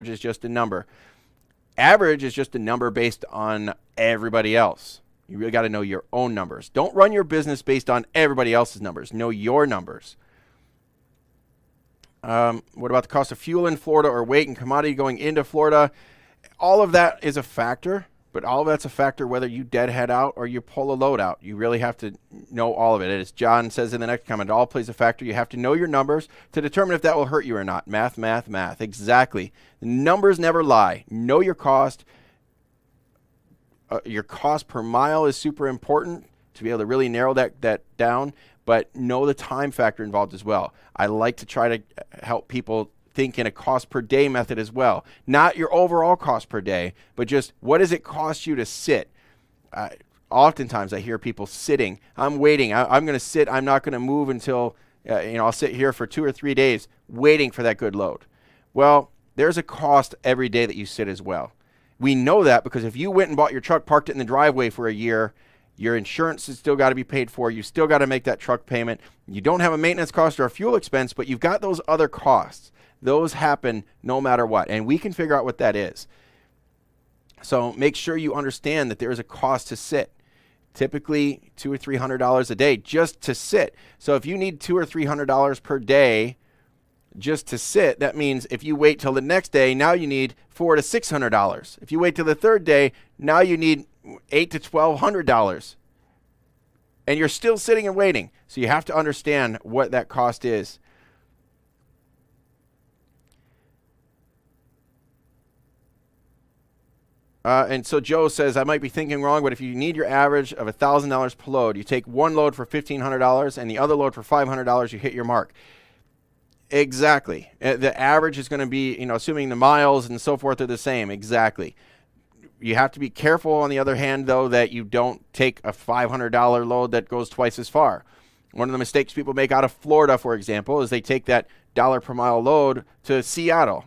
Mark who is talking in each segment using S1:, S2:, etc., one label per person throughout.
S1: is just a number. Average is just a number based on everybody else. You really got to know your own numbers. Don't run your business based on everybody else's numbers. Know your numbers. What about the cost of fuel in Florida or weight and commodity going into Florida? All of that is a factor, but all of that's a factor whether you deadhead out or you pull a load out. You really have to know all of it. As John says in the next comment, it all plays a factor. You have to know your numbers to determine if that will hurt you or not. Math, math, math. Exactly. The numbers never lie. Know your cost. Your cost per mile is super important to be able to really narrow that down, but know the time factor involved as well. I like to try to help people think in a cost per day method as well. Not your overall cost per day, but just what does it cost you to sit? Oftentimes I hear people sitting. I'm waiting. I'm going to sit. I'm not going to move until, I'll sit here for 2 or 3 days waiting for that good load. Well, there's a cost every day that you sit as well. We know that because if you went and bought your truck, parked it in the driveway for a year, your insurance has still got to be paid for. You still got to make that truck payment. You don't have a maintenance cost or a fuel expense, but you've got those other costs. Those happen no matter what, and we can figure out what that is. So make sure you understand that there is a cost to sit. Typically $200 or $300 a day just to sit. So if you need $200 or $300 per day just to sit, that means if you wait till the next day, now you need $400 to $600. If you wait till the third day, now you need $800 to $1,200. And you're still sitting and waiting. So you have to understand what that cost is. And so Joe says, I might be thinking wrong, but if you need your average of $1,000 per load, you take one load for $1,500 and the other load for $500, you hit your mark. Exactly. The average is going to be, assuming the miles and so forth are the same. Exactly. You have to be careful, on the other hand, though, that you don't take a $500 load that goes twice as far. One of the mistakes people make out of Florida, for example, is they take that dollar per mile load to Seattle.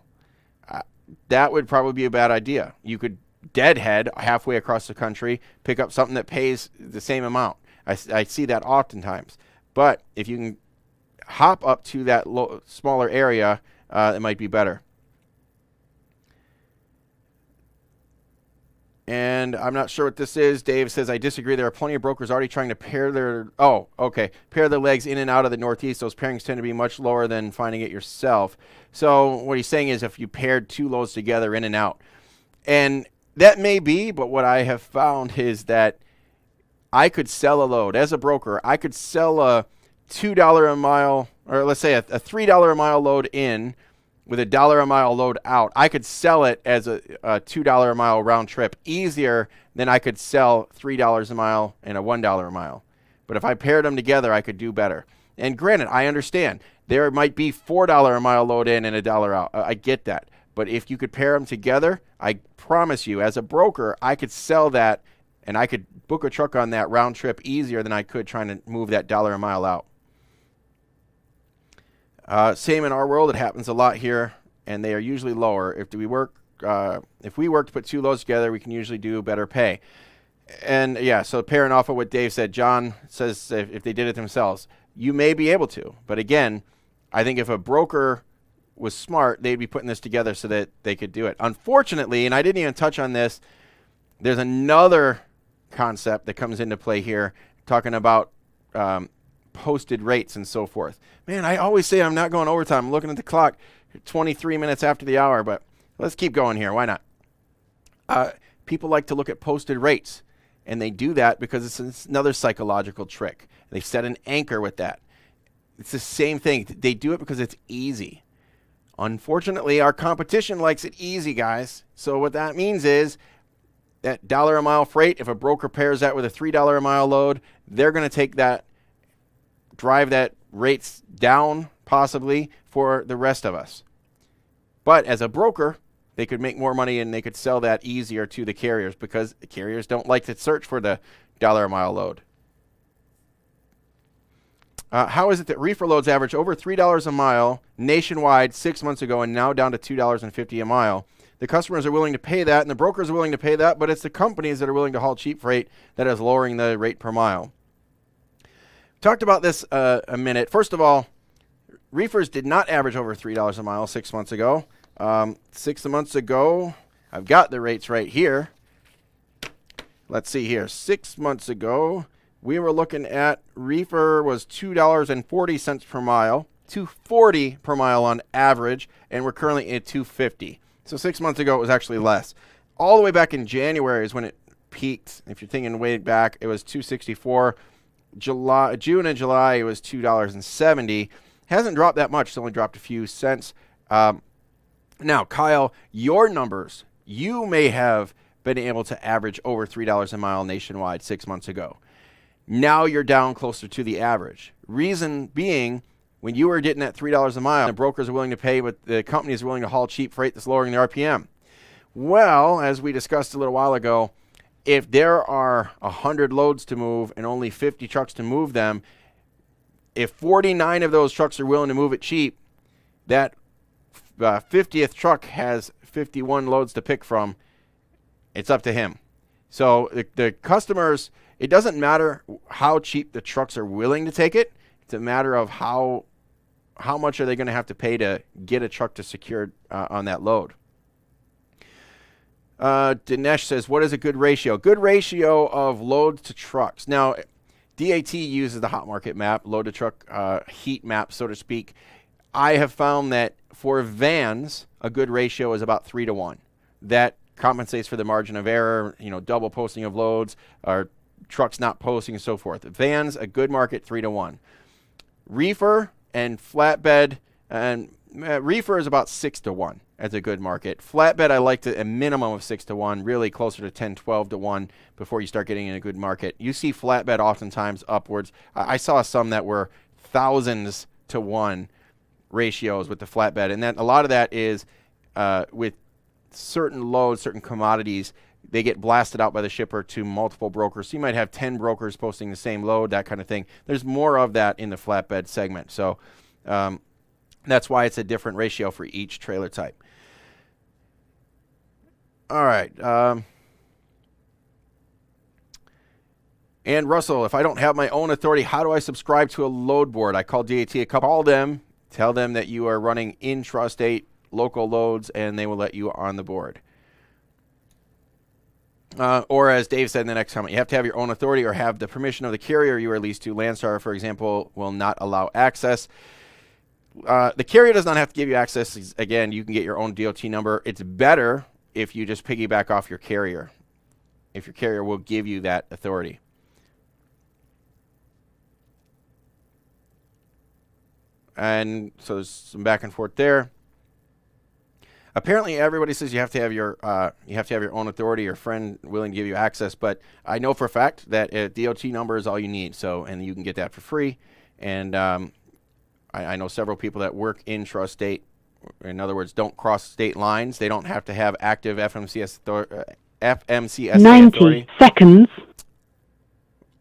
S1: That would probably be a bad idea. You could deadhead halfway across the country, pick up something that pays the same amount. I see that oftentimes. But if you can hop up to that smaller area, it might be better. And I'm not sure what this is. Dave says, I disagree. There are plenty of brokers already trying to pair their legs in and out of the Northeast. Those pairings tend to be much lower than finding it yourself. So what he's saying is if you paired two loads together in and out. And that may be, but what I have found is that I could sell a load. As a broker, I could sell a $2 a mile, or let's say a $3 a mile load in with $1 a mile load out. I could sell it as a $2 a mile round trip easier than I could sell $3 a mile and a $1 a mile. But if I paired them together, I could do better. And granted, I understand there might be $4 a mile load in and $1 out. I get that. But if you could pair them together, I promise you, as a broker, I could sell that and I could book a truck on that round trip easier than I could trying to move that $1 a mile out. Same in our world. It happens a lot here, and they are usually lower. If we work to put two loads together, we can usually do better pay. And yeah, so pairing off of what Dave said, John says if they did it themselves, you may be able to. But again, I think if a broker was smart, they'd be putting this together so that they could do it. Unfortunately, and I didn't even touch on this, there's another concept that comes into play here, talking about posted rates and so forth. Man, I always say I'm not going overtime. I'm looking at the clock 23 minutes after the hour, but let's keep going here. Why not? People like to look at posted rates, and they do that because it's another psychological trick. They set an anchor with that. It's the same thing. They do it because it's easy. Unfortunately, our competition likes it easy, guys. So what that means is that $1 a mile freight, if a broker pairs that with a $3 a mile load, they're going to take that, drive that rates down possibly for the rest of us. But as a broker, they could make more money and they could sell that easier to the carriers because the carriers don't like to search for the $1 a mile load. How is it that reefer loads average over $3 a mile nationwide 6 months ago and now down to $2.50 a mile? The customers are willing to pay that and the brokers are willing to pay that, but it's the companies that are willing to haul cheap freight that is lowering the rate per mile. Talked about this a minute. First of all, reefers did not average over $3 a mile 6 months ago. 6 months ago, I've got the rates right here. Let's see here. 6 months ago, we were looking at reefer was $2.40 per mile, $2.40 per mile on average, and we're currently at $2.50. So 6 months ago, it was actually less. All the way back in January is when it peaked. If you're thinking way back, it was $2.64. June and July, it was $2.70. Hasn't dropped that much. It's only dropped a few cents. Now, Kyle, your numbers, you may have been able to average over $3 a mile nationwide 6 months ago. Now you're down closer to the average. Reason being, when you were getting at $3 a mile, the brokers are willing to pay, but the companies are willing to haul cheap freight that's lowering the RPM. Well, as we discussed a little while ago, if there are 100 loads to move and only 50 trucks to move them, if 49 of those trucks are willing to move it cheap, that 50th truck has 51 loads to pick from. It's up to him. So the customers, it doesn't matter how cheap the trucks are willing to take it. It's a matter of how much are they going to have to pay to get a truck to secure on that load. Dinesh says, what is a good ratio? Good ratio of loads to trucks. Now, DAT uses the hot market map, load to truck heat map, so to speak. I have found that for vans, a good ratio is about 3 to 1. That compensates for the margin of error, double posting of loads, or trucks not posting and so forth. Vans, a good market, 3 to 1. Reefer and flatbed, and reefer is about 6 to 1 as a good market. Flatbed, I like a minimum of 6 to 1, really closer to 10, 12 to 1 before you start getting in a good market. You see flatbed oftentimes upwards. I saw some that were thousands to 1 ratios with the flatbed, and then a lot of that is with certain loads, certain commodities, they get blasted out by the shipper to multiple brokers. So you might have 10 brokers posting the same load, that kind of thing. There's more of that in the flatbed segment. So that's why it's a different ratio for each trailer type. All right. And Russell, if I don't have my own authority, how do I subscribe to a load board? I call DAT, call them, tell them that you are running intrastate local loads, and they will let you on the board. Or as Dave said in the next comment, you have to have your own authority or have the permission of the carrier you are leased to. Landstar, for example, will not allow access. The carrier does not have to give you access. Again, you can get your own DOT number. It's better if you just piggyback off your carrier, if your carrier will give you that authority. And so there's some back and forth there. Apparently, everybody says you have to have your own authority or friend willing to give you access. But I know for a fact that a DOT number is all you need. So, and you can get that for free. And I know several people that work intrastate. In other words, don't cross state lines. They don't have to have active FMCSA
S2: 90
S1: authority.
S2: seconds.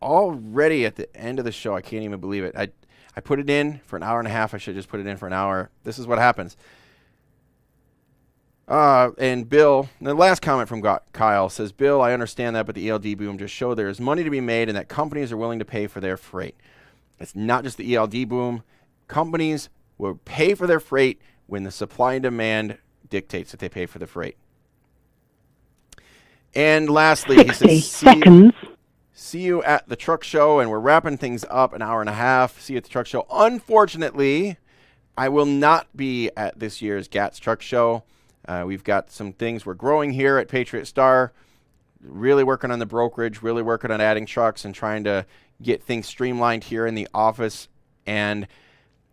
S1: Already at the end of the show, I can't even believe it. I put it in for an hour and a half. I should just put it in for an hour. This is what happens. And Bill, the last comment from Kyle says, Bill, I understand that, but the ELD boom just showed there is money to be made and that companies are willing to pay for their freight. It's not just the ELD boom. Companies will pay for their freight when the supply and demand dictates that they pay for the freight. And lastly, he says, see you at the truck show, and we're wrapping things up an hour and a half. See you at the truck show. Unfortunately, I will not be at this year's GATS truck show. We've got some things we're growing here at Patriot Star, really working on the brokerage, really working on adding trucks and trying to get things streamlined here in the office. And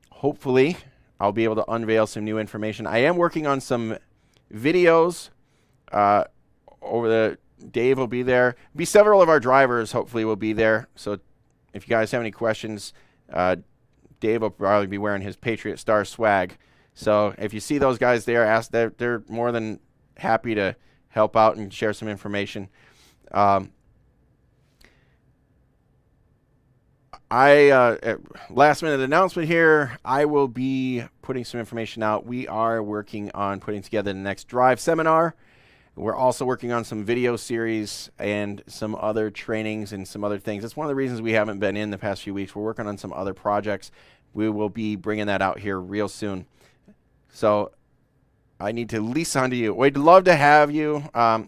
S1: hopefully I'll be able to unveil some new information. I am working on some videos Dave will be there. Several of our drivers hopefully will be there. So if you guys have any questions, Dave will probably be wearing his Patriot Star swag. So if you see those guys there, they're more than happy to help out and share some information. Last minute announcement here. I will be putting some information out. We are working on putting together the next drive seminar. We're also working on some video series and some other trainings and some other things. That's one of the reasons we haven't been in the past few weeks. We're working on some other projects. We will be bringing that out here real soon. So I need to lease onto you. We'd love to have you.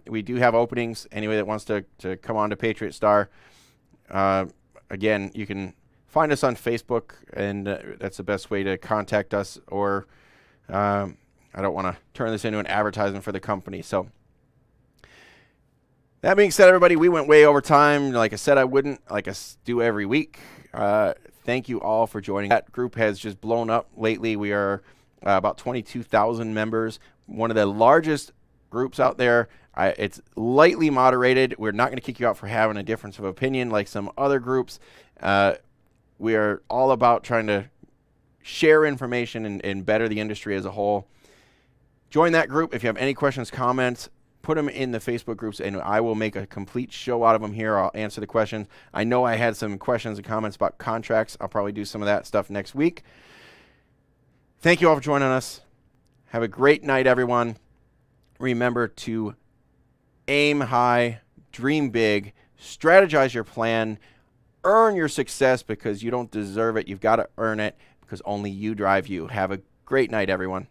S1: We do have openings. Anybody that wants to come on to Patriot Star. Again, you can find us on Facebook, and that's the best way to contact us. Or I don't want to turn this into an advertisement for the company. So that being said, everybody, we went way over time. Like I said, I wouldn't, like I do every week. Thank you all for joining. That group has just blown up lately. We are about 22,000 members, one of the largest groups out there. It's lightly moderated. We're not going to kick you out for having a difference of opinion like some other groups. We are all about trying to share information and better the industry as a whole. Join that group. If you have any questions, comments, put them in the Facebook groups, and I will make a complete show out of them here. I'll answer the questions. I know I had some questions and comments about contracts. I'll probably do some of that stuff next week. Thank you all for joining us. Have a great night, everyone. Remember to aim high, dream big, strategize your plan, earn your success because you don't deserve it. You've got to earn it because only you drive you. Have a great night, everyone.